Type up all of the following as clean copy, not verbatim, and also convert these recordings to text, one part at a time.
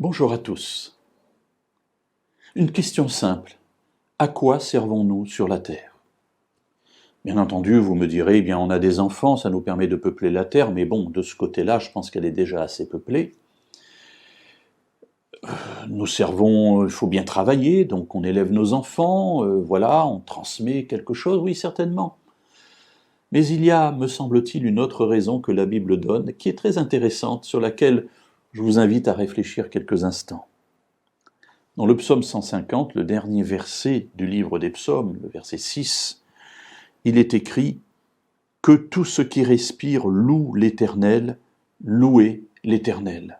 Bonjour à tous. Une question simple. À quoi servons-nous sur la Terre? Bien entendu, vous me direz, eh bien, on a des enfants, ça nous permet de peupler la Terre, mais bon, de ce côté-là, je pense qu'elle est déjà assez peuplée. Nous servons, il faut bien travailler, donc on élève nos enfants, voilà, on transmet quelque chose, oui, certainement. Mais il y a, me semble-t-il, une autre raison que la Bible donne, qui est très intéressante, sur laquelle je vous invite à réfléchir quelques instants. Dans le psaume 150, le dernier verset du livre des psaumes, le verset 6, il est écrit « Que tout ce qui respire loue l'Éternel, louez l'Éternel ».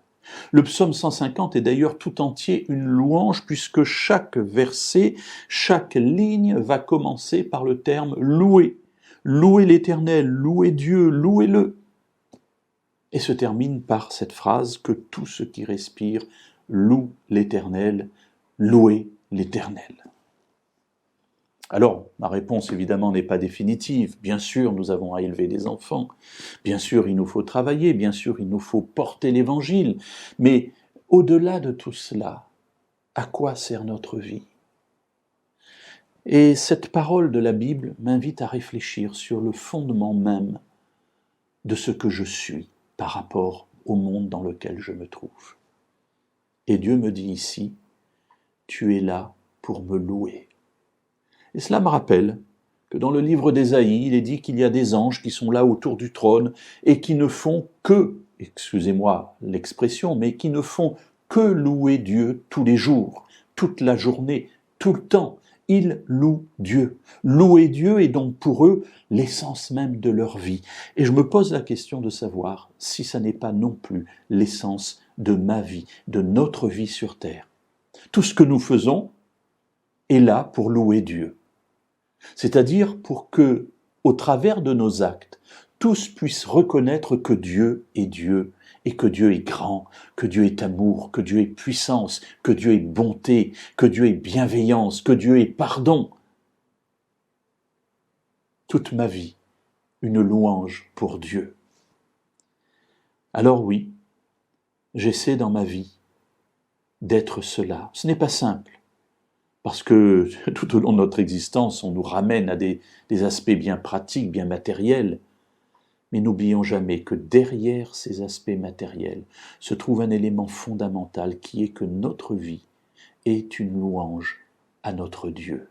Le psaume 150 est d'ailleurs tout entier une louange puisque chaque verset, chaque ligne va commencer par le terme « louer ». Louez l'Éternel, louez Dieu, louez-le. Et se termine par cette phrase « Que tout ce qui respire loue l'Éternel, louez l'Éternel ». Alors, ma réponse évidemment n'est pas définitive. Bien sûr, nous avons à élever des enfants. Bien sûr, il nous faut travailler. Bien sûr, il nous faut porter l'Évangile. Mais au-delà de tout cela, à quoi sert notre vie? Et cette parole de la Bible m'invite à réfléchir sur le fondement même de ce que je suis par rapport au monde dans lequel je me trouve. Et Dieu me dit ici, tu es là pour me louer. Et cela me rappelle que dans le livre d'Ésaïe, il est dit qu'il y a des anges qui sont là autour du trône et qui ne font que, excusez-moi l'expression, mais qui ne font que louer Dieu tous les jours, toute la journée, tout le temps. Ils louent Dieu. Louer Dieu est donc pour eux l'essence même de leur vie. Et je me pose la question de savoir si ça n'est pas non plus l'essence de ma vie, de notre vie sur terre. Tout ce que nous faisons est là pour louer Dieu. C'est-à-dire pour que, au travers de nos actes, tous puissent reconnaître que Dieu est Dieu, et que Dieu est grand, que Dieu est amour, que Dieu est puissance, que Dieu est bonté, que Dieu est bienveillance, que Dieu est pardon. Toute ma vie, une louange pour Dieu. Alors oui, j'essaie dans ma vie d'être cela. Ce n'est pas simple, parce que tout au long de notre existence, on nous ramène à des aspects bien pratiques, bien matériels. Mais n'oublions jamais que derrière ces aspects matériels se trouve un élément fondamental qui est que notre vie est une louange à notre Dieu.